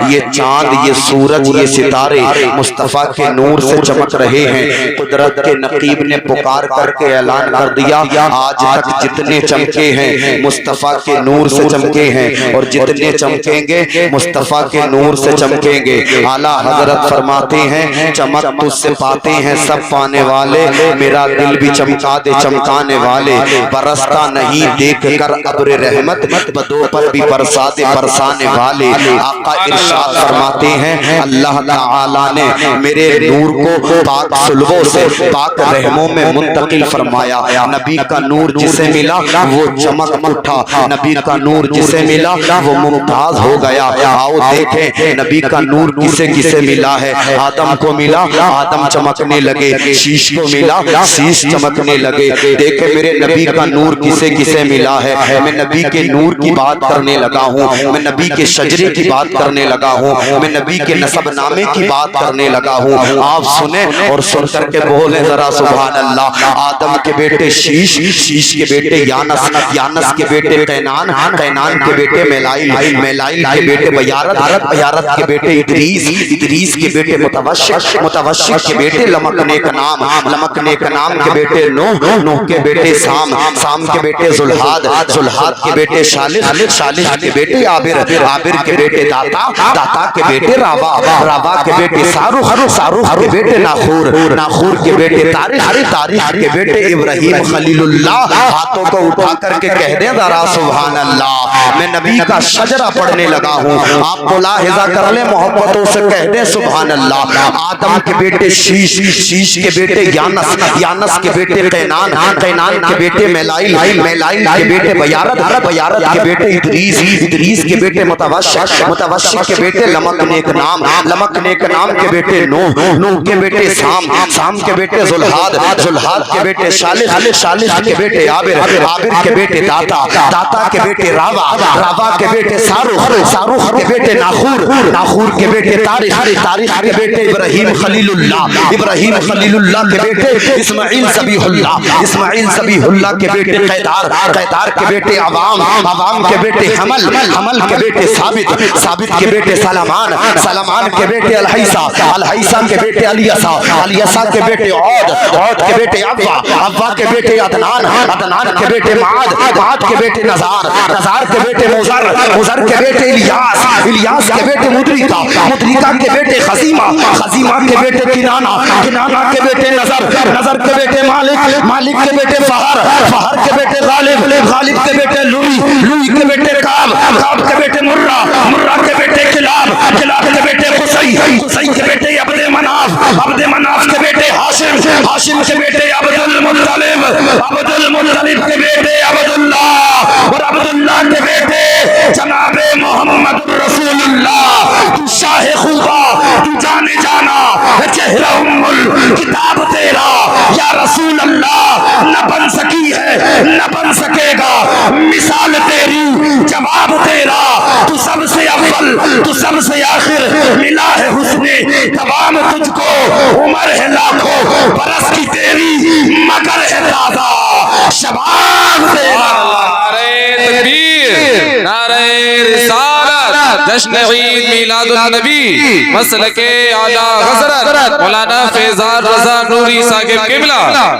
ये चांद, ये सूरज, ये सितारे मुस्तफा के नूर से चमक रहे हैं। कुदरत के नकीब ने पुकार करके ऐलान कर दिया, आज तक जितने चमके हैं मुस्तफा के नूर से चमके हैं और जितने चमकेंगे मुस्तफा के नूर से चमकेंगे। आला हजरत फरमाते हैं, चमक तुझसे पाते हैं सब पाने वाले, मेरा दिल भी चमका दे चमकाने वाले। बरसता नहीं देख कर अब्र रहमत, बदों पर भी बरसा दे बरसाने वाले। आका इरशाद फरमाते हैं, अल्लाह ताला ने मेरे नूर को पाक सुल्बों से पाक रहमों में मुंतकिल फरमाया। नबी का नूर जिसे मिला वो चमक उठा, नबी का नूर जिसे मिला वो मुमताज हो गया। आओ देखें नबी का नूर किसे किसे मिला है। आदम को मिला, आदम चमकने लगे। शीश को मिला, शीश चमकने लगे। देखे मेरे नबी का नूर किसे किसे मिला है। मैं नबी के नूर की बात करने लगा हूँ, मैं नबी के शजरे की बात करने लगा हूँ, मैं नबी के नसबनामे की बात करने लगा हूँ। आप सुने और सुन करके बोले जरा सुभान अल्लाह। आदम के बेटे शीश, शीश के बेटे यानस, यानस के बेटे कैनान, कैनान के बेटे मेलाइल, मेलाइल के बेटे बयारत, बयारत के बेटे इदरीस, इदरीस के बेटे मुतवश्शिक, मुतवश्शिक के बेटे लमकने का नाम, लमकने का नाम के बेटे नूह, नूह के बेटे साम, साम के बेटे जुल्हाद, जुल्हाद के बेटे शालिह, शालिह के बेटे आबिर, आबिर के बेटे दाता, दाता के बेटे रावा, रावा के बेटे सारुख, सारुख के बेटे नाखूर, नाखूर के बेटे तारिख, तारिख के बेटे इब्राहिम खलीलुल्लाह। हाथों को उठा करके कह दे जरा सुभान अल्लाह। मैं नबी का शजरा पढ़ने लगा हूँ, आप मुलाहिजा कर ले, मोहब्बतों से कह दे सुभान अल्लाह। आदम के बेटे शीश, शीश के बेटे यानस, यानस के बेटे कैनान, कैनान के बेटे मेलाइल, मेलाइल के बेटे बयारत, बयारत के बेटे इदरीस, इदरीस के बेटे मुतवश्शिक, मुतवश्शिक के बेटे लमकने का नाम, लमकने के नाम के बेटे नूह, नूह के बेटे साम, साम के बेटे जुल्हाद, जुल्हाद के बेटे शालिह, शालिह के बेटे आबिर, आबिर के बेटे दाता, दाता के बेटे रावा, रावा के बेटे सारुख, सारुख के बेटे नाखूर, नाखूर के बेटे तारिख, तारिख के बेटे इब्राहिम खलीलुल्लाह, इब्राहिम खलीलुल्लाह के बेटे इस्माइल ज़बीहुल्लाह, इस्माइल ज़बीहुल्लाह के बेटे कैदार, कैदार के बेटे अवाम, अवाम के बेटे हमल, हमल के बेटे साबित, साबित के बेटे सलमान, सलमान के बेटे अलहैसा, अलहैसा के बेटे अलियसा, अलियसा के बेटे औद, औद के बेटे अव्वा, अव्वा के बेटे अदनान, अदनान के बेटे माद, माद के बेटे नजार, नजार के बेटे मुज़र, मुज़र के बेटे इलियास, इलियास के बेटे मुद्रिका, मुद्रिका के बेटे खजीमा, खजीमा के बेटे किनाना, किनाना के बेटे नजर, नजर के बेटे मालिक, मालिक के बेटे फहर, फहर के बेटे गालिब, गालिब के बेटे लुई, लुई के बेटे काब, काब के बेटे मुर्रा, मुर्रा के बेटे किलाब, किलाब के बेटे कुसई, कुसई के बेटे अब्दे मनाफ, अब्दे मनाफ के बेटे हाशिम, हाशिम के बेटे अब्दुल मुत्तलिब, अब्दुल मुत्तलिब के बेटे अब्दुल्लाह और अब्दुल्लाह के बेटे जनाबे मोहम्मद रसूलुल्लाह। तू शाह खुदा, तू जाने जाना चेहरा उम्मुल किताब तेरा या रसूल अल्लाह, न बन सकी है न बन सकेगा मिसाल तेरी, जवाब तेरा। तू सबसे अव्वल, तू सबसे आखिर, मिला है हुस्ने तमाम तुझको, उम्र है लाखों बरस की तेरी मगर है ताज़ा शबाब तेरा। नारे तकबीर, नारे रिसालत, जश्न ईद मिलादुन नबी, मसलके आला हज़रत मौलाना फैज़ान रज़ा नूरी साहिब क़िबला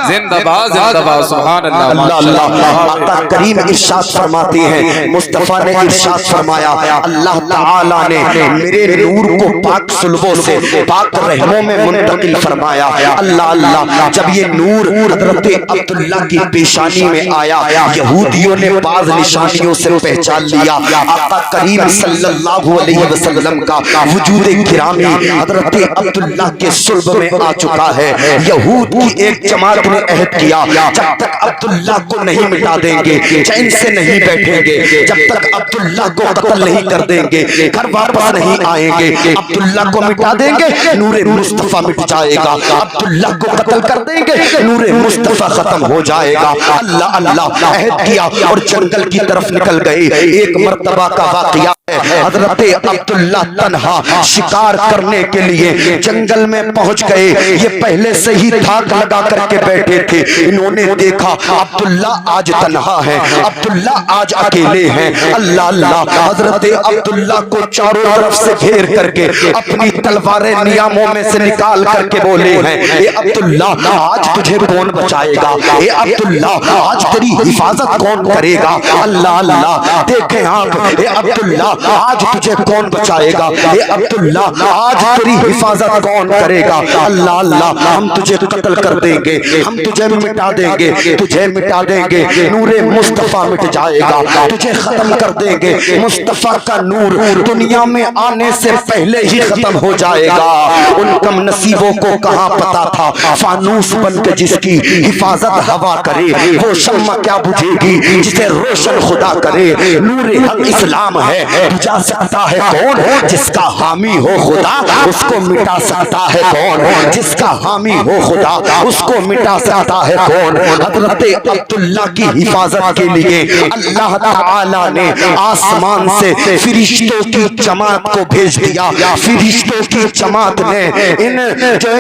जिंदाबाद, जिंदाबाद सुभान अल्लाह। अल्लाह आका करीम इरशाद फरमाते हैं, मुस्तफा ने इरशाद फरमाया, अल्लाह ताला ने मेरे नूर को पाक सुल्बों से पाक रहमों में मुंतकिल फरमाया। अल्लाह अल्लाह, जब ये नूर हज़रत अब्दुल्ला की पेशानी में आया, यहूदियों ने बाज़ निशानियों से पहचान लिया आका करीम सल्लल्लाहु अलैहि वसल्लम का वजूद गिरामी हज़रत अब्दुल्ला के सुल्ब में आ चुका है। यहूद की एक जमात ने अहद किया, जब तक अब्दुल्ला को नहीं मिटा देंगे चैन से नहीं बैठेंगे, जब तक अब्दुल्ला को कत्ल नहीं कर देंगे घर वापस नहीं आएंगे। अब्दुल्ला को मिटा देंगे नूरे मुस्तफा मिट जाएगा, अब्दुल्ला को कत्ल कर देंगे नूरे मुस्तफा खत्म हो जाएगा। अल्लाह अल्लाह अहद किया और जंगल की तरफ निकल गए। एक मर्तबा का वाक़या है, हज़रत हजरत अब्दुल्ला तन्हा शिकार करने के लिए जंगल में पहुंच गए। ये पहले से ही धाक लगा करके बैठे थे। इन्होंने देखा अब्दुल्ला आज तन्हा है, अब्दुल्ला आज अकेले हैं। अल्लाह अल्लाह, हजरत अब्दुल्ला को चारों तरफ से घेर करके अपनी तलवारें नियामों में से निकाल करके बोले हैं, ए अब्दुल्ला आज तुझे कौन बचाएगा, ए अब्दुल्ला आज तेरी हिफाजत कौन करेगा। अल्लाह अल्लाह, देखें आप, ए अब्दुल्ला आज तुझे कौन बचाएगा, ए अब्दुल्ला आज तेरी हिफाजत कौन करेगा। अल्लाह अल्लाह, हम तुझे कत्ल कर देंगे, हम तुझे मिटा देंगे, तुझे मिटा देंगे, नूरे मुस्तफा मिट जाएगा, तुझे खत्म कर देंगे। मुस्तफा का नूर दुनिया में आने से पहले ही खत्म हो जाएगा। उन कम नसीबों को कहाँ पता था फानूस बन के जिसकी हिफाजत हवा करे वो शम्मा क्या बुझेगी जिसे रोशन खुदा करे। नूरे हक इस्लाम है, बुझा सकता है कौन, जिसका हामी हो खुदा उसको मिटा सकता है कौन, जिसका हामी हो खुदा उसको मिटा सकता है कौन। हजरत अब्दुल्ला की हिफाजत के लिए अल्लाह ताला ने आसमान से फिरिश्तों की जमात को भेज दिया। फिरिश्तों की जमात ने इन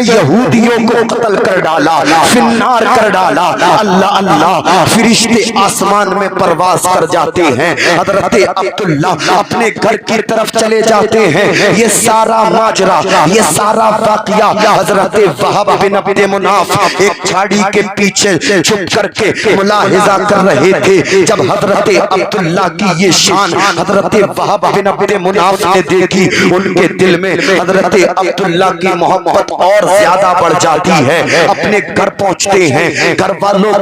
यहूदियों को कत्ल कर डाला, फिन्नार कर डाला। अल्लाह अल्लाह, फिरिश्ते आसमान में परवाज कर जाते हैं। हजरत अब्दुल्ला अपने घर की तरफ चले जाते हैं। ये सारा माजरा, ये सारा वाकया हजरत वहाब बिन अब्द मुनाफ एक झाड़ी के पीछे छुप करके मुलाहिजा कर रहे थे। जब हजरत अब्दुल्ला की ये शान हजरत वहाब बिन अब्द मुनाफ ने देखी, उनके दिल में हजरत अब्दुल्ला की मोहब्बत और ज्यादा बढ़ जाती है। अपने घर पहुंचते हैं, घर वालों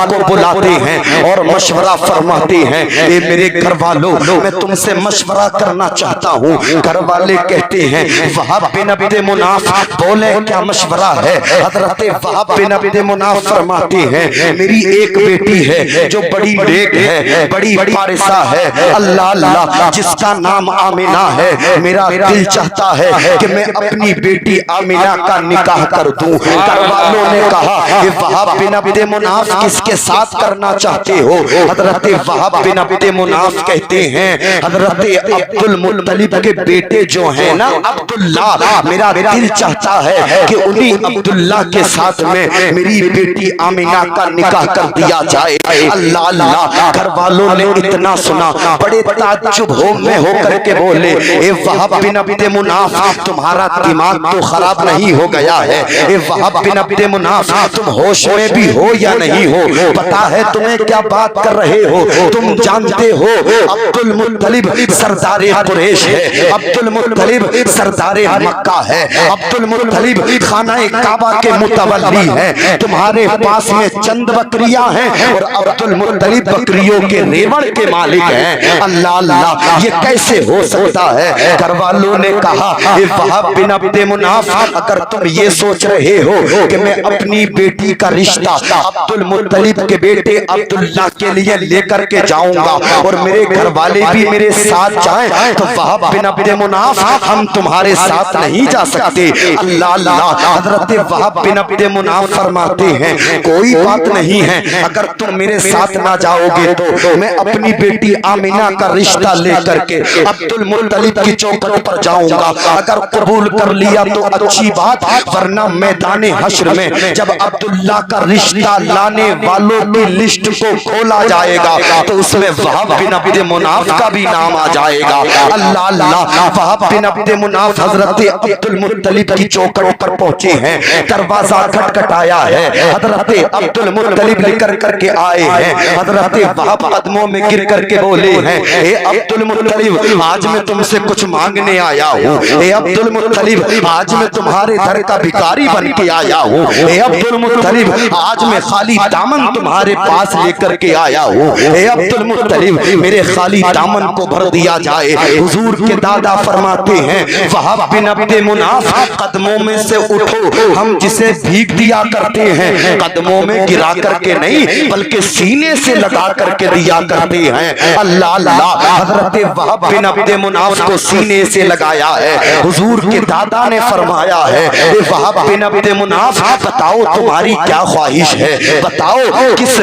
को बुलाते हैं और मशवरा फरमाते हैं, ए मेरे घर वालों मैं तुमसे मशवरा करना चाहता हूँ। घर वाले कहते हैं वहाब बिन अब्द मुनाफ बोले क्या मशवरा है। हजरत वहाब बिन अब्द मुनाफ फरमाते हैं मेरी एक बेटी है जो बड़ी नेक है, बड़ी फारिसा है, अल्लाह अल्लाह जिसका नाम आमिना है। मेरा दिल चाहता है कि मैं अपनी बेटी आमिना का निकाह कर दूं। घर वालों ने कहा वहाब बिन अब्द मुनाफ किसके साथ करना चाहते हो। हजरत वहाब बिन अब्द मुनाफ कहते हैं हजरत अब्दुल मुत्तलिब के बेटे जो हैं ना अब्दुल्ला, मेरा दिल चाहता है कि उन्हीं अब्दुल्ला के साथ में मेरी बेटी आमिना का निकाह कर दिया जाए। अल्लाह अल्लाह, घर वालों ने इतना सुना बड़े ताज्जुब में होकर के बोले ए वहाब बिन अब्द मुनाफ तुम्हारा दिमाग तो खराब नहीं हो गया है। ए वहाब बिन अब्द मुनाफ तुम होश में भी हो या नहीं हो, पता है तुम्हें क्या बात कर रहे हो। तुम जानते हो अब्दुल मुत्तलिब सरदारे कुरैश है, अब्दुल मुत्तलिब सरदारे मक्का है, अब्दुल मुत्तलिब खानाए काबा के मुतवल्ली है। तुम्हारे पास में चंद बकरियां हैं और अब्दुल मुत्तलिब बकरियों के रेवड़ के मालिक हैं। अल्लाह अल्लाह, ये कैसे हो सकता है। घर वालों ने कहा वहाब बिन अब्द मुनाफ अगर तुम ये सोच रहे हो कि मैं अपनी बेटी का रिश्ता अब्दुल मुत्तलिब के बेटे अब्दुल्ला के लिए लेकर के जाऊंगा और मेरे घर वाले भी मेरे साथ जाएं, तो वहाब बिन अब्द मुनाफ हम तुम्हारे साथ नहीं जा सकते। अल्लाह अल्लाह, हजरत वहाब बिन अब्द मुनाफ फरमाते हैं कोई बात नहीं है, अगर तुम मेरे साथ ना जाओगे तो मैं अपनी बेटी आमिना का रिश्ता लेकर के अब्दुल मुत्तलिब की चौखट पर जाऊंगा। अगर कबूल कर लिया तो अच्छी बात, वरना मैदान हश्र में जब अब्दुल्ला का रिश्ता लाने वालों की लिस्ट को खोला जाएगा तो उसमें वहाब बिन अब्द मुनाफ का भी नाम आ जाएगा। अल्लाह अल्लाह, वहाब बिन अब्द मुनाफ हजरत अब्दुल मुत्तलिब की चौखट पर पहुंचे हैं। दरवाजा खटखटाया है, हजरत अब्दुल मुत्तलिब लेकर करके आए हैं। हजरत वहाब कदमों में गिर करके बोले हैं ए अब्दुल मुत्तलिब आज मैं तुमसे कुछ मांगने आया हूँ। ए अब्दुल मुत्तलिब आज मैं तुम्हारे घर का भिखारी बन के आया हूँ। ए अब्दुल मुत्तलिब आज मैं खाली दामन तुम्हारे पास लेकर के आया हूँ। ए अब्दुल मुत्तलिब मेरे खाली दामन को भर दिया जाए। हुजूर के दादा फरमाते हैं वहाब बिन अब्द मुनाफ कदमों में से उठो, हम जिसे भीख दिया करते हैं कदमों में गिरा करके नहीं बल्कि सीने से लगा करके दिया करते हैं। अल्लाह अल्लाह, हजरत वहाब बिन अब्द मुनाफ को सीने से लगाया है। हुजूर के दादा ने फरमाया है वहाब बिन अब्द मुनाफ बताओ तुम्हारी क्या ख्वाहिश है, बताओ किस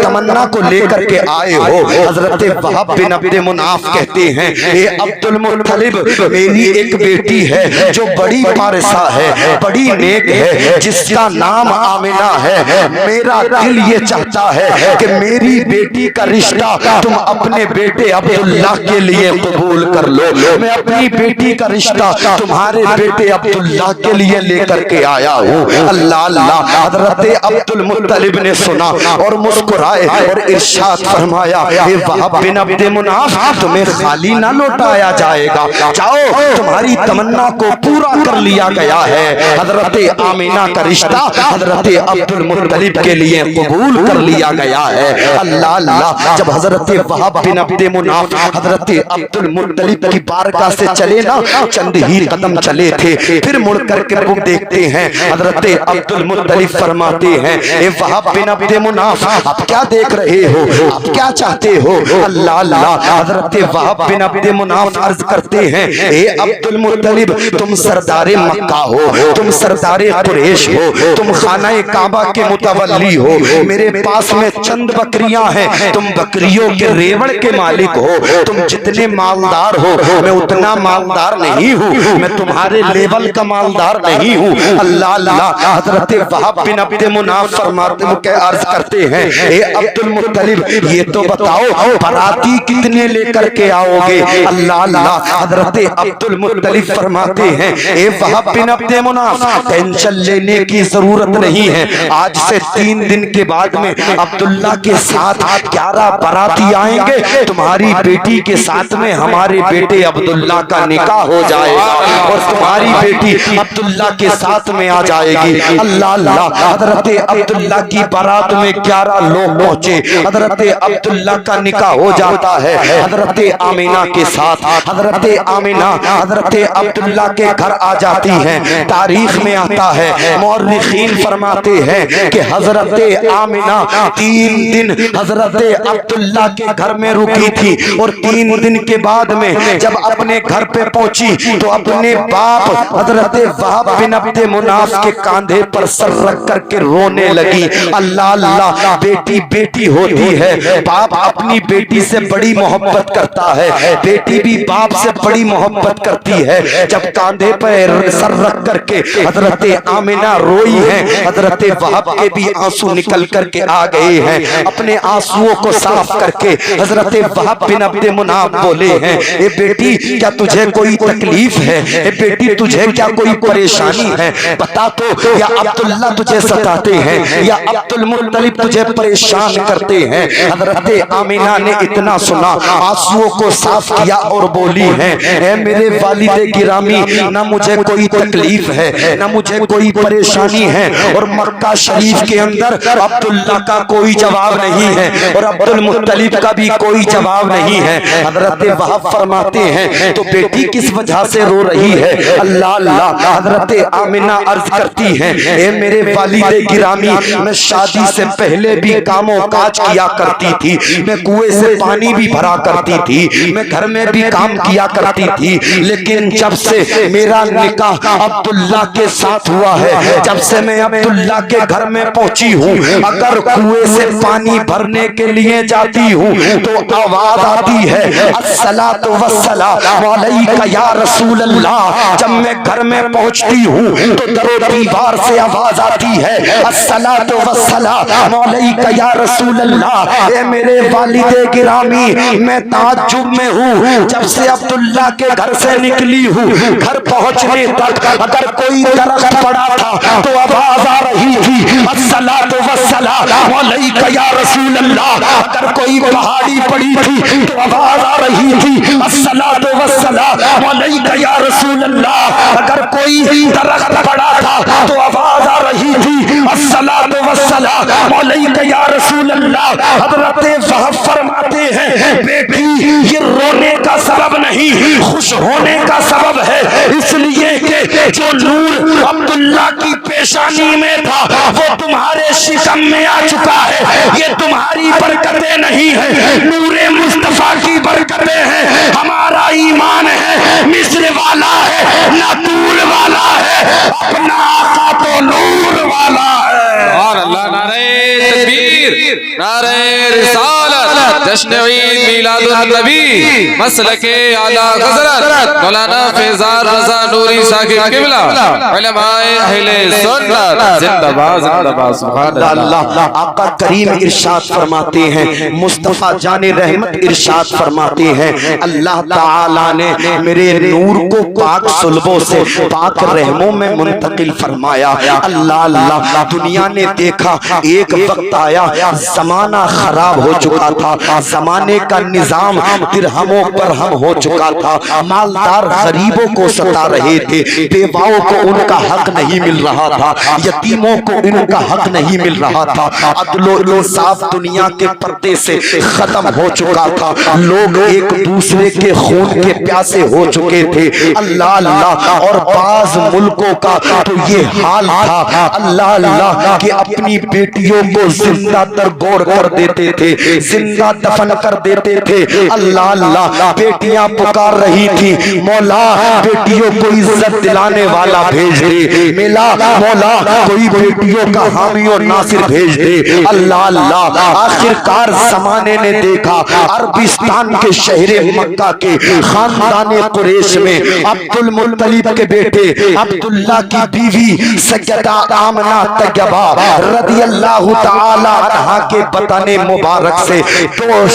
तमन्ना को लेकर के आए हो। हजरत वहाब बिन अब्द मुनाफ मुनाफ कहते हैं, ए अब्दुल मुत्तलिब, मेरी एक बेटी है जो बड़ी पारसा है, बड़ी नेक है, जिसका नाम आमिना है। मेरा दिल ये चाहता है कि मेरी बेटी का रिश्ता तुम अपने बेटे अब्दुल्ला के लिए कबूल कर लो। मैं अपनी बेटी का रिश्ता तुम्हारे बेटे अब्दुल्ला के लिए लेकर के आया हूँ। अल्लाह अल्लाह। हजरत अब्दुल मुत्तलिब ने सुना और मुस्कुराए और इरशाद फरमाया, ए वहाब बिन अब्द मुनाफ, तुम्हें खाली ना लौटाया जाएगा, जाओ तुम्हारी तमन्ना को पूरा कर लिया गया है। हजरत आमिना का रिश्ता हजरत अब्दुल मुत्तलिब के लिए कबूल कर लिया गया है। अल्लाह अल्लाह। जब हजरत वहाब बिन अब्द मुनाफ हजरत अब्दुल मुत्तलिब की बारगाह से चले ना, चंद ही कदम चले थे, फिर मुड़ करके वो देखते हैं, हजरत अब्दुल मुत्तलिब फरमाते हैं, ए वहाब बिन अब्द मुनाफ, आप क्या देख रहे हो, आप क्या चाहते हो? अल्लाह अल्लाह। हजरत वहाब बिन अब्द मुनाफ अर्ज करते हैं, ए अब्दुल मुत्तलिब, तुम सरदारे मक्का हो, तुम सरदारे कुरैश हो, तुम खाना काबा के मुतवल्ली हो, मेरे पास में चंद बकरियां हैं, तुम बकरियों के रेवड़ के मालिक हो, तुम जितने मालदार हो मैं उतना मालदार नहीं हूँ, मैं तुम्हारे लेवल का मालदार नहीं हूँ। अल्लाह अल्लाह। हजरत वहाब बिन अब्द मुनाफ फरमाते हैं, अर्ज करते हैं, ए अब्दुल मुत्तलिब, ये तो बताओ बराती कितने लेकर के आओगे? अल्लाह अल्लाह। हजरत अब्दुल मुत्तलिब फरमाते हैं, ए वहाब बिन अब्द मुनाफ, टेंशन लेने की जरूरत नहीं है, आज से 3 दिन के बाद में अब्दुल्ला के साथ 11 बाराती आएंगे, तुम्हारी बेटी के साथ में हमारे बेटे अब्दुल्ला का निकाह हो जाएगा और तुम्हारी बेटी अब्दुल्ला के साथ में आ जाएगी। अल्लाह अल्लाह। हजरत अब्दुल्ला की बारात में 11 लोग पहुंचे, हजरत अब्दुल्ला का निकाह हो जाता है हजरत आमिना के साथ। हजरत आमिना हजरत अब्दुल्ला के घर आ जाती हैं। तारीख में आता है, मौर्रिखीन फरमाते हैं कि हजरत आमिना 3 दिन हजरत अब्दुल्ला के घर में रुकी थी और 3 दिन के बाद में जब अपने घर पे पहुंची तो अपने बाप हजरत वहाब बिन अब्द मुनाफ के कांधे पर सर रख करके रोने लगी। अल्लाह अल्लाह। बेटी बेटी होती है, बाप अपनी बेटी से बड़ी मोहब्बत करता है, बेटी भी बाप से बड़ी मोहब्बत करती है। जब कांधे पर सर रख करके हजरत आमिना रोई है, हजरत वहाब के भी आंसू निकल करके आ गए हैं। अपने आंसुओं को साफ करके हजरत वहाब बिन अब्द मुनाफ बोले हैं, ए बेटी, क्या तुझे कोई तकलीफ है? ए बेटी, तुझे क्या कोई परेशानी है? बता तो, या अब्दुल्ला तुझे सताते हैं या अब्दुल मुत्तलिब तुझे परेशान करते हैं? हजरत आमिना ने इतना सुना, आंसुओं को साफ किया और बोली है, ए मेरे वालिदे गिरामी, ना मुझे कोई तकलीफ है, ना मुझे कोई परेशानी है, और मक्का शरीफ के अंदर अब्दुल्ला का कोई जवाब नहीं है और अब्दुल मुत्तलिब का भी कोई जवाब नहीं है। हजरत वहाब फरमाते हैं, तो बेटी किस वजह से रो रही है? अल्लाह अल्लाह। हजरत आमिना अर्ज करती हैं, ए मेरे वालिदे गिरामी, मैं शादी से पहले भी कामों काज किया करती थी, मैं कुएं से पानी भी भरा करती थी, मैं घर में भी काम किया करती थी, लेकिन जब से मेरा निकाह अब्दुल्ला के साथ हुआ है, जब से मैं अब्दुल्ला के घर में पहुंची हूँ, अगर कुएं से पानी भरने के लिए जाती हूँ तो आवाज आती है, अस्सलातु वस्सलामु अलैका या रसूल अल्लाह। जब मैं घर में पहुंचती हूँ तो दरो दीवार से आवाज आती है, अस्सलातु वस्सलामु अलैका या रसूल अल्लाह। ए मेरे वालिदे गिरामी, मैं ताज्जुब में हूँ, जब से अब्दुल्ला के घर से निकली हूँ, घर पहुंचने तक अगर कोई दरख्त पड़ा था तो आवाज आ रही थी, अस्सलातु वस्सलामु अलैका या रसूल अल्लाह। अगर कोई पहाड़ी पड़ी थी तो आवाज आ रही थी, अस्सलातु वस्सलामु अलैका या रसूल अल्लाह। अगर कोई दरख्त पड़ा था तो आवाज आ रही थी, अस्सलातु वस्सलामु अलैका या रसूल अल्लाह। हजरत वहाब फरमाते हैं, बेटी, ये रोने का सबब नहीं, खुश होने का सबब है, इसलिए कि जो नूर अब्दुल्ला की पेशानी में था वो तुम्हारे शिकम में आ चुका है। ये तुम्हारी बरकतें नहीं है, नूरे मुस्तफा की बरकतें हैं। हमारा ईमान है, मिस्र वाला है ना तूल वाला है, अपना आका तो नूर वाला है। और अल्लाह, नारे तकबीर, नारे रिसालत, जश्न ईद मीलादुन नबी मसलके आला हज़रत मौलाना फैज़ान रज़ा नूरी साहिब क़िबला उलमाए अहले सुन्नत जिंदाबाद जिंदाबाद सुभान अल्लाह। आका करीम इरशाद फरमाते हैं, मुस्तफ़ा जाने रहमत इरशाद फरमाते हैं, अल्लाह ताला ने मेरे नूर को पाक सुल्बों से पाक रहमों में मुंतकिल फरमाया। अल्लाह अल्लाह। दुनिया ने देखा एक वक्त आया जमाना खराब हो चुका था, जमाने का निजाम दिरहमों पर हम हो चुका था, मालदार गरीबों को सता रहे थे, बेवाओं को उनका हक नहीं मिल रहा था, यतीमों को उनका हक नहीं मिल रहा था, अदलो इंसाफ दुनिया के पर्दे से खत्म हो चुका था, लोग एक दूसरे के खून के प्यासे हो चुके थे। अल्लाह अल्लाह। और बाज मुल्कों का तो ये हाल था, अल्लाह अल्लाह, कि अपनी बेटियों को जिंदा तरगोर कर देते थे, जिंदा दफन कर देते थे। अल्लाह अल्लाह। बेटियां पुकार रही थी, मौला बेटियों को इज्जत दिलाने वाला भेज दे, मिला मौला कोई बेटियों का हामी और नासिर भेज दे। अल्लाह अल्लाह। आखिरकार जमाने ने देखा अरबिस्तान के शहरे मक्का के खानदाने कुरैश में अब्दुल मुत्तलिब के बेटे अब्दुल्ला की बीवी सैयदा आमना तैयबा रदियल्लाहु ताला अन्हा के बताने मुबारक से तो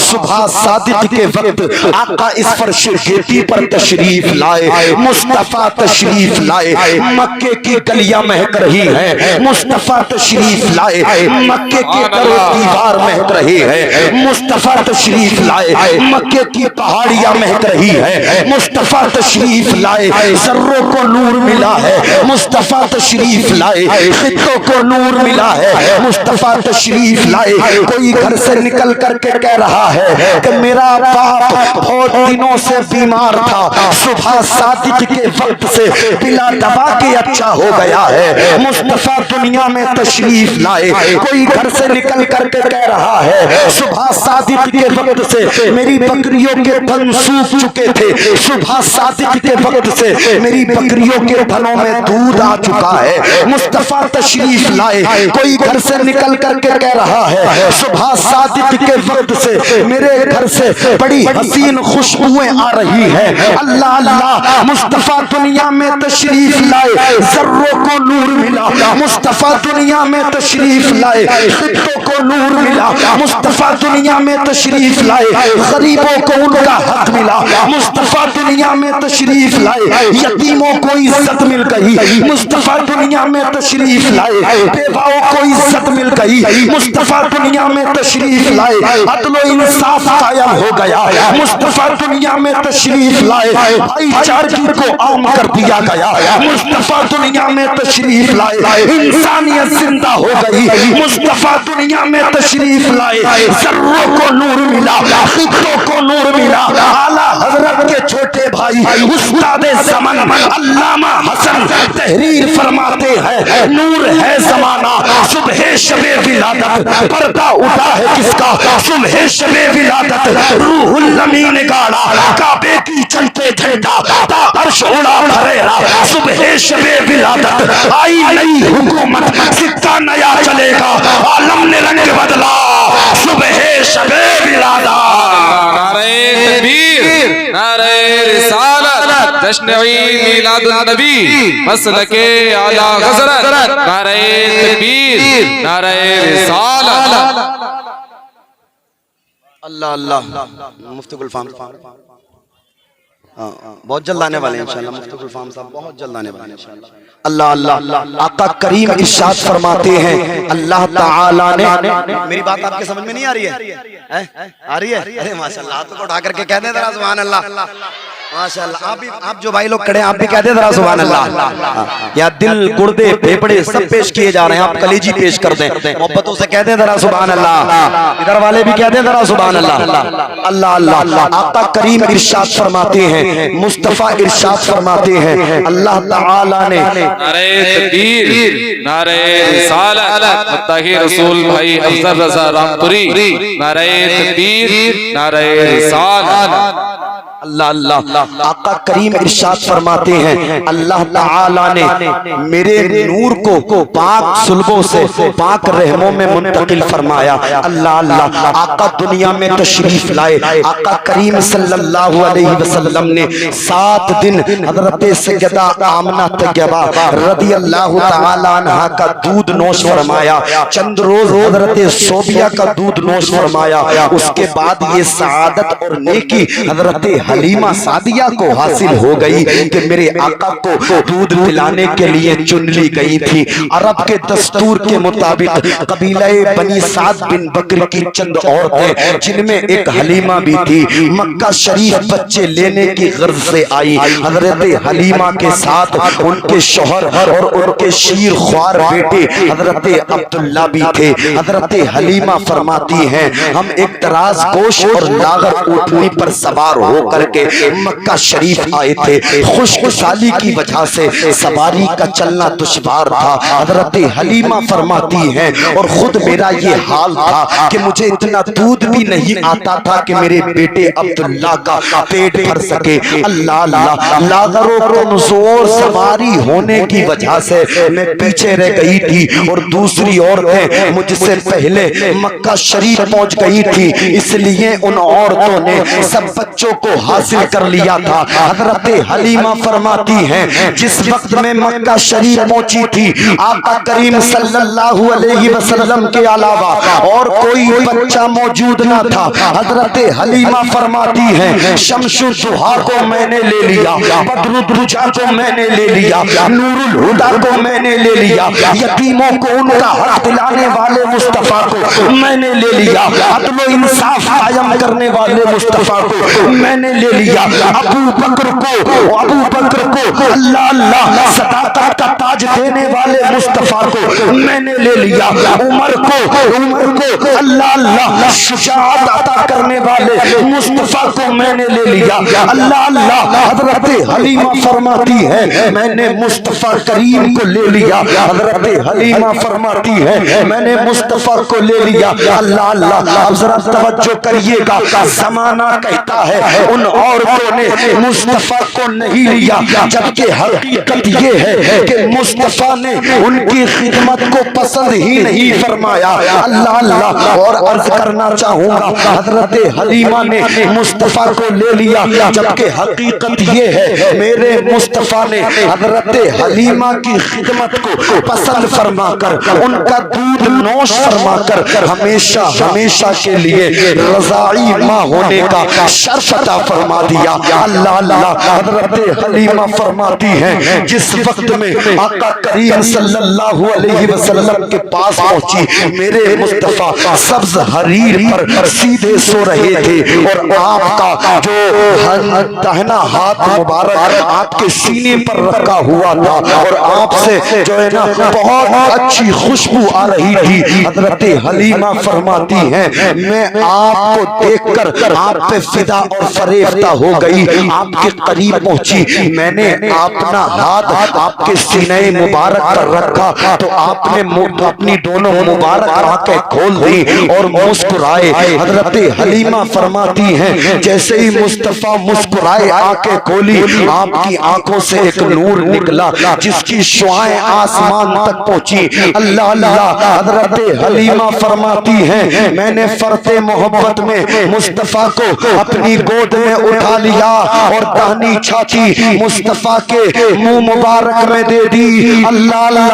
सुबह सादिक के वक्त आका इस फर्श खेती पर तशरीफ लाए, मुस्तफा तशरीफ लाए, मक्के की गलियां महक रही है, मुस्तफा तशरीफ लाए, मक्के के दरो दीवार महक रही है, मुस्तफा तशरीफ लाए, मक्के की पहाड़ियां महक रही है, मुस्तफा तशरीफ लाए, जर्रों को नूर मिला है, मुस्तफा तशरीफ लाए, खित्तों को नूर मिला है, मुस्तफा तशरीफ लाए। कोई घर से निकल करके कह रहा है कि मेरा बाप बहुत दिनों से बीमार था, सुबह सादिक के वक्त से बिला दवा के अच्छा हो गया है, मुस्तफा दुनिया में तशरीफ लाए। कोई घर से निकल करके कह रहा है सुबह सादिक के वक्त से मेरी बकरियों के धन सूख चुके थे, सुबह सादिक के वक्त से मेरी बकरियों के धनों में दूध आ चुका है, मुस्तफा तशरीफ लाए। कोई घर से निकल करके कह रहा है सुबह सादिक के वक्त से मेरे घर से बड़ी हसीन खुशबुएं आ रही है। अल्लाह अल्लाह। मुस्तफा दुनिया में तशरीफ लाए, जर्रों को नूर मिला, मुस्तफा दुनिया में तशरीफ लाए, खित्तों को नूर मिला, मुस्तफा दुनिया में तशरीफ लाए, गरीबों को उनका हक मिला, मुस्तफा दुनिया में तशरीफ लाए, यतीमों को इज्जत मिल गई, मुस्तफा दुनिया में तशरीफ लाए, बेवाओं को इज्जत मिल गई, मुस्तफा दुनिया में तशरीफ लाए, अदलो इंसाफ कायम हो गया, मुस्तफा दुनिया में तशरीफ लाए, भाईचारगी को आम कर दिया गया, मुस्तफा दुनिया में तशरीफ लाए, इंसानियत जिंदा हो गई, मुस्तफा दुनिया में तशरीफ लाए, जर्रों को नूर मिला, खित्तों को नूर मिला। आला हजरत के छोटे भाई उस्ताद ज़मान अल्लामा हसन तहरीर फरमाते हैं, नूर है जमाना सुबह शबे विलादत, पर्दा उठा है किसका सुबह शबे विलादत, रूहुल अमीन गाड़ा काबे की चलते झंडा ता अर्श उड़ा फरेरा, सुबह शबे विलादत आई नई हुकूमत, सिक्का नया चलेगा, आलम ने रंग बदला, सुबह शबे विलादत। नारे तकबीर नारे रिसालत जश्न ईद मीलादुन नबी मसलके आला हज़रत नारे तकबीर नारे रिसालत। अल्लाह अल्लाह। मुफ्ती गुलफाम बहुत जल्द आने वाले हैं इंशाल्लाह, मुफ्ती गुलफाम साहब बहुत जल्द आने वाले हैं इंशाल्लाह। अल्लाह अल्लाह। आका करीम इरशाद फरमाते हैं, अल्लाह ताला ने, मेरी बात आपके समझ में नहीं आ रही है? आ रही है? अरे माशाल्लाह, हाथ को उठा करके कह दे जरा सुभान अल्लाह, माशाल्लाह। आप जो भाई लोग खड़े हैं आप भी कहते जरा सुभान अल्लाह। या दिल गुर्दे फेफड़े सब पेश किए जा रहे हैं, आप कलेजी पेश कर दें, मोहब्बतों से कहते जरा सुभान अल्लाह, इधर वाले भी कहते जरा सुभान अल्लाह। अल्लाह अल्लाह। आका करीम इरशाद फरमाते हैं, मुस्तफा इरशाद फरमाते हैं, अल्लाह ताला ने नारे तकबीर नारे रिसालत मुत्तकी रसूल भाई अफजल रजा रामपुरी नारे तकबीर नारे रिसालत। अल्लाह अल्लाह। आका करीम इरशाद फरमाते हैं अल्लाह ताला ने मेरे नूर को पाक सुल्बों से पाक रहमों में मुंतकिल फरमाया। अल्लाह अल्लाह। आका दुनिया में तशरीफ लाए। आका करीम सल्लल्लाहु अलैहि वसल्लम ने 7 दिन हजरत सैयदा आमना तैयबा रदियल्लाहु ताला अन्हा का दूध नोश फरमाया। चंद रोज हजरत सोबिया का दूध नोश फरमाया। उसके बाद ये सआदत और नेकी हजरत हलीमा सादिया को हासिल हो गई कि मेरे आका को दूध पिलाने के लिए चुन ली गई थी। अरब के दस्तूर के मुताबिक कबीला बनी साद बिन बकर की चंद औरतें जिनमें एक हलीमा भी थी मक्का शरीफ बच्चे लेने की गर्ज से आई। हजरत हलीमा के साथ उनके शौहर और उनके शीर ख्वार बेटे हजरत अब्दुल्ला भी थे। हजरत हलीमा फरमाती हैं हम एक तराज गोश और लागर ऊँटनी पर सवार होकर के मक्का शरीफ आए थे। खुशहाली की वजह से सवारी का चलना दुश्वार था। हजरत हलीमा फरमाती हैं और खुद मेरा ये हाल था कि मुझे इतना दूध भी नहीं आता था कि मेरे बेटे अब्दुल्ला का पेट भर सके। अल्लाह अल्लाह। लागरों को कमजोर सवारी होने की वजह से मैं पीछे रह गई थी और दूसरी औरतें मुझसे पहले मक्का शरीफ पहुंच गई थी, इसलिए उन औरतों ने सब बच्चों को हासिल कर लिया था। हजरत हलीमा फरमाती हैं जिस वक्त में मक्का शरीफ पहुंची थी आका करीम सल्लल्लाहु अलैहि वसल्लम के अलावा और कोई बच्चा मौजूद ना था। हजरत हलीमा फरमाती हैं शमशुल दुहा को मैंने ले लिया, बदरुद्दुजा को मैंने ले लिया, नूरुल हुदा को मैंने ले लिया, यतीमों को उनका हक दिलाने वाले मुस्तफा को मैंने ले लिया, अदल व इंसाफ कायम करने वाले मुस्तफा को मैंने ले लिया, अबू बकर को अल्लाह अल्लाह सदाकत का ताज देने वाले मुस्तफा को मैंने ले लिया, उमर को अल्लाह अल्लाह शुजाअत अता करने वाले मुस्तफा को मैंने ले लिया। अल्लाह अल्लाह। हजरत हलीमा फरमाती है मैंने मुस्तफा करीम को ले लिया। हजरत हलीमा फरमाती है मैंने मुस्तफा को ले लिया। अल्लाह अल्लाह। अब जरा तवज्जो करिएगा, जमाना कहता है उन औरतों ने मुस्तफा को नहीं लिया, जबकि हकीकत ये है कि मुस्तफा ने उनकी खिदमत को पसंद ही नहीं फरमाया। अल्लाह अल्लाह। और अर्ज करना चाहूंगा हजरत हलीमा ने मुस्तफा को ले लिया, जबकि हकीकत ये है मेरे मुस्तफा ने हजरत हलीमा की खिदमत को पसंद फरमाकर उनका दूध नोश फरमाकर हमेशा हमेशा के लिए रज़ाई माँ होने का शर्फ अता फरमा दिया। अल्लाह अल्लाह। हजरत हलीमा फरमाती हैं जिस वक्त में आका करीम सल्लल्लाहु अलैहि वसल्लम के पास पहुंची मेरे मुस्तफा सब्ज हरीर पर सीधे सो रहे थे और आपका जो दाहिना हाथ मुबारक आपके सीने पर रखा हुआ था और आपसे जो है ना बहुत अच्छी खुशबू आ रही थी। हजरत हलीमा फरमाती हैं मैं आपको देखकर आप पे फिदा और फरेफ्ता हो गई, आपके करीब पहुंची, मैंने अपना हाथ आपके सीने मुबारक पर रखा तो आपने अपनी दोनों मुबारक आंखें खोल दी और मुस्कुराए। हजरत हलीमा फरमाती हैं जैसे ही मुस्तफा मुस्कुराए आंखें खोली आपकी आंखों से एक नूर निकला जिसकी शुआएं आसमान तक पहुंची। अल्लाह अल्लाह। हजरत हलीमा फरमाती हैं मैंने फरते मोहब्बत में मुस्तफा को अपनी गोद में उठा लिया और दाहिनी छाती मुस्तफा के मुंह मुबारक में दे दी। अल्लाह अल्लाह।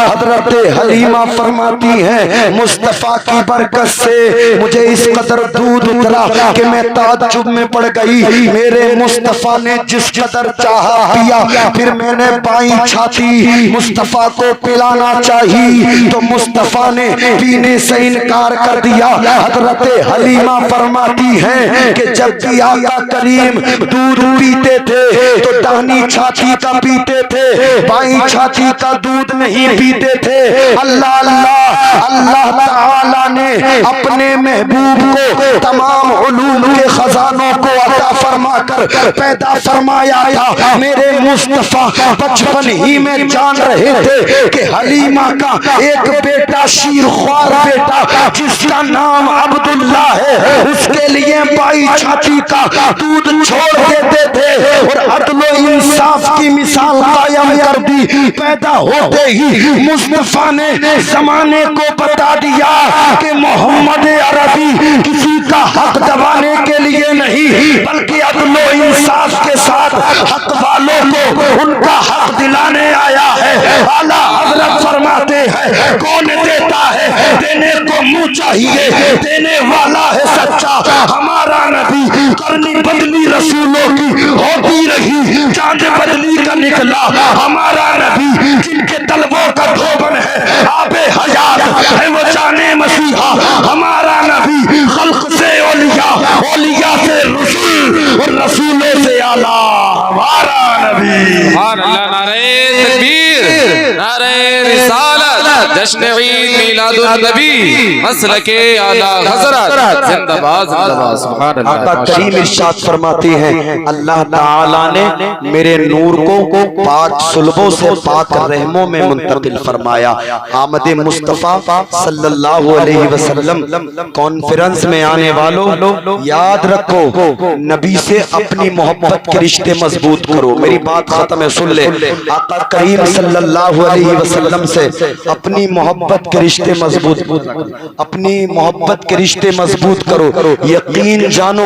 हजरत हलीमा फरमाती हैं मुस्तफा की बरकत से मुझे इस कदर दूध उतरा कि मैं ताज्जुब में पड़ गई। मेरे मुस्तफा ने जिस कदर चाहा पिया, फिर मैंने बाईं छाती मुस्तफा को पिलाना चाहिए तो मुस्तफा ने पीने से इनकार कर दिया। हजरत हलीमा फरमाती हैं कि जब भी आका करीम दूध पीते थे तो दाहिनी छाती का पीते थे, बाईं छाती का दूध नहीं पीते थे। अल्लाह अल्लाह। अल्लाह ताला ने अपने महबूब को तमाम उलूम के खजानों को अता फरमाकर पैदा फरमाया था। मेरे मुस्तफा बचपन ही में जान रहे थे कि हलीमा का एक बेटा शीर ख्वार बेटा जिसका नाम अब्दुल्ला है उसके लिए बाई छाती का हदूद छोड़ देते थे और अदल व इंसाफ की मिसाल कायम कर दी। पैदा होते ही मुस्तफा ने जमाने को बता दिया कि मोहम्मद अरबी किसी का हक दबाने के लिए नहीं, बल्कि अदल व इंसाफ के साथ हक वालों को उनका हक दिलाने आया है। आला हजरत फरमाते हैं, कौन देता है देने को मुंह चाहिए, देने वाला है सच्चा हमारा नबी। करनी बदली रसूलों की होती रही, चांद बदली का निकला हमारा नबी। जिनके तलबों का धोबन है आबे हयात है वो जाने मसीहा हमारा नबी। खल्क से औलिया, औलिया से रसूल और रसूलों से आला हमारा नबी। सुभान अल्लाह, नारे तकबीर, नारे रिसालत, जश्न ईद मिलादुन नबी, मसलके आला हज़रत, जिंदाबाद जिंदाबाद। सुभान अल्लाह। आका करीम इरशाद फरमाते हैं, अल्लाह ताला ने मेरे नूर को पाक सुलबों से पाक रहमों में मुंतकिल फरमाया। आमद मुस्तफा सल्लल्लाहु अलैहि वसल्लम कॉन्फ्रेंस में आने वालों, याद रखो नबी से अपनी मोहब्बत के रिश्ते मजबूत करो। मेरी बात खत्म है, सुन ले। आका करीम सल्लल्लाहु अलैहि वसल्लम से अपनी मोहब्बत के रिश्ते मजबूत, अपनी मोहब्बत के रिश्ते मजबूत करो। यकीन जानो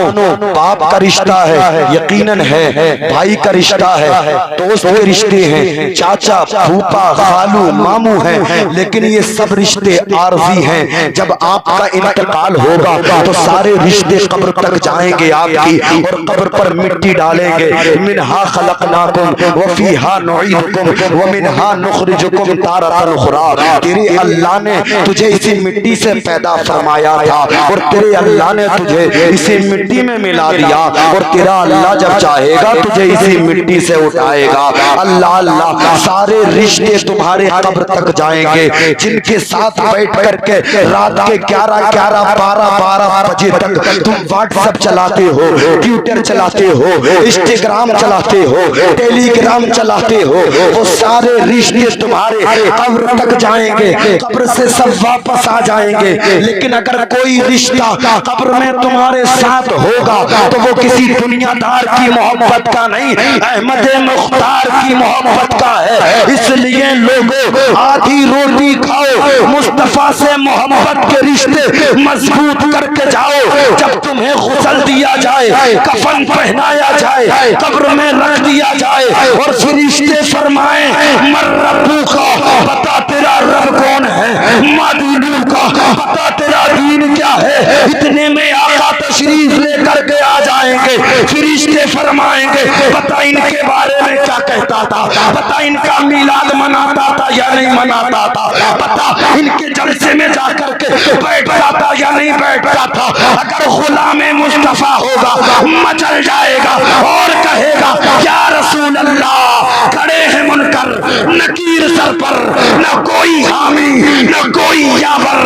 बाप का रिश्ता है, यकीनन है, भाई का रिश्ता है, दोस्त के रिश्ते हैं, चाचा फूफा खालू मामू हैं, लेकिन ये सब रिश्ते आरजी हैं। जब आपका इंतकाल होगा तो सारे रिश्ते कब्र तक जाएंगे आपकी, और कब्र पर मिट्टी डालेंगे। मिनहा खलकनाकुम व फीहा नुईदुकुम व मिनहा नुखरिजुकुम तारतन उखरा। तेरे अल्लाह ने तुझे इसी मिट्टी से पैदा फरमाया था, और तेरे अल्लाह ने तुझे इसी मिट्टी में मिला दिया, और तेरा अल्लाह जब चाहेगा तुझे इसी मिट्टी से उठाएगा। अल्लाह अल्लाह, सारे रिश्ते तुम्हारे कब्र तक जाएंगे। जिनके साथ बैठ करके रात के 11-11, 12-12 बजे तक तुम व्हाट्सएप चलाते हो, ट्विटर चलाते हो, इंस्टाग्राम चलाते हो, टेलीग्राम चलाते हो, वो सारे रिश्ते तुम्हारे कब्र तक जाएंगे। कब्र से सब वापस आ जाएंगे। लेकिन अगर कोई रिश्ता कब्र में तुम्हारे साथ होगा तो वो किसी दुनियादार की मोहब्बत का नहीं, अहमद मुख्तार की मोहब्बत का है। इसलिए लोगों, आधी रोटी खाओ, मुस्तफा से मोहब्बत के रिश्ते मजबूत करके जाओ। जब तुम्हें गुसल दिया जाए, कफन पहनाया जाए, कब्र में रख दिया जाए, और फरिश्ते फरमाए मर रब्बू का, बता तेरा रब कौन है, मादीनू का, बता तेरा दीन क्या है। इतने में आका तशरीफ लेकर के आ जाएंगे। फरिश्ते फरमाएंगे बता इनके बारे में क्या कहता था, बता इनका मिलाद मनाता था या नहीं मनाता था, बता इनके जलसे में जाकर के बैठता था या नहीं बैठता था। अगर गुलाम मुस्तफा होगा मचल जाएगा और कहेगा या रसूल अल्लाह, खड़े हैं मुनकर नकीर सर पर, न कोई हामी न कोई यावर,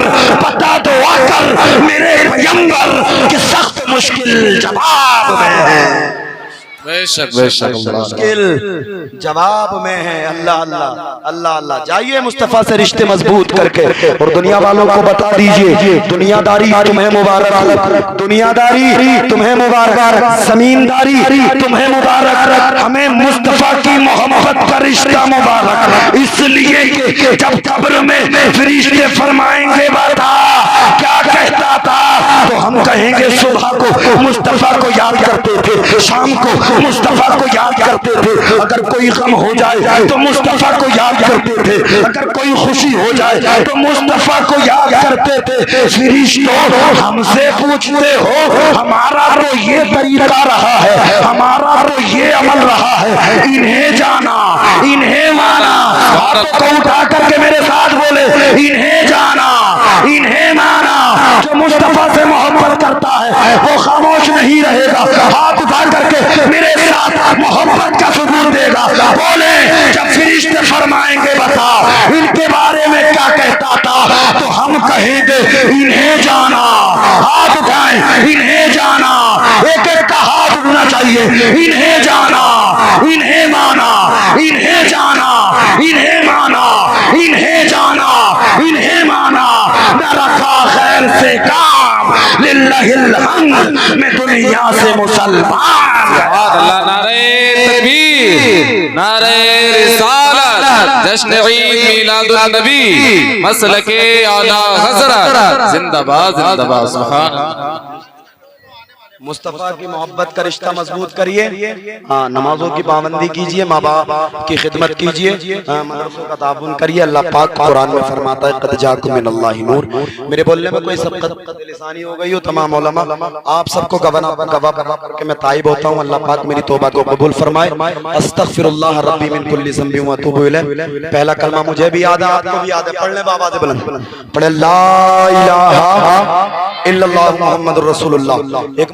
बता दो आकर मेरे पैगंबर कि सख्त मुश्किल जवाब में है। बेशक बेशक, मुश्किल जवाब में है। अल्लाह अल्लाह अल्लाह अल्लाह। जाइए मुस्तफा से रिश्ते मजबूत करके, और दुनिया वालों को बता दीजिए, दुनियादारी तुम्हें मुबारक, दुनियादारी तुम्हें मुबारक, जमींदारी तुम्हें मुबारक, हमें मुस्तफा की मोहब्बत का रिश्ता मुबारक। इसलिए कि जब कब्र में फरिश्ते फरमाएंगे बता क्या कहता था, तो हम कहेंगे सुबह को मुस्तफा को याद करते थे, शाम को मुस्तफा को याद करते थे, अगर कोई गम हो जाए तो मुस्तफा को याद करते थे, अगर कोई खुशी हो जाए तो मुस्तफा को याद करते थे। फरिश्तों हमसे पूछते हो, हमारा तो ये तरीका रहा है, हमारा तो ये अमल रहा है, इन्हें जाना इन्हें माना। हाथों को उठा करके मेरे साथ बोले, इन्हें जाना इन्हें माना। जो मुस्तफा से मोहब्बत करता है वो खामोश नहीं रहेगा, हाथ उठा करके मेरे साथ मोहब्बत का सबूत देगा। बोले जब फरिश्ते फरमाएंगे बता इनके बारे में क्या कहता था, तो हम कहेंगे इन्हें जाना। हाथ उठाएं, इन्हें जाना, एक एक का हाथ उठना चाहिए। इन्हें जाना इन्हें माना, इन्हें जाना इन्हें माना, इन्हें जाना इन्हें माना, न रखा खैर से काम लिल्लाहिल हम्द, मैं दुनिया से मुसलमान। अल्लाह, नारे तकबीर, नारे रिसालत, जश्न ईद मिलादुन नबी, मसलके आला हज़रत, जिंदाबाद जिंदाबाद, सुभान अल्लाह। मुस्तफ़ा की मोहब्बत का रिश्ता मजबूत करिए। हाँ, नमाजों की पाबंदी कीजिए, माँ बाप की खिदमत कीजिए, मदरसों का ताबुन करिए। अल्लाह पाक कुरान में फरमाता है क़द जाकुम मिनल्लाहि नूर। मेरे बोलने में कोई सबक़त लिसानी हो गई हो, तमाम उलमा आप सबको गवाह करके मैं ताइब होता हूँ। अल्लाह पाक मेरी तौबा को कबूल फरमाए। अस्तग़फिरुल्लाह रब्बी मिन कुल्ली ज़ंबि व अतूबु इलैह। पहला कलमा मुझे भी याद है, आपको भी याद है, पढ़ ले बाबा से बुलंद, पढ़े ला इलाहा इल्लल्लाह मुहम्मदुर रसूलुल्लाह। एक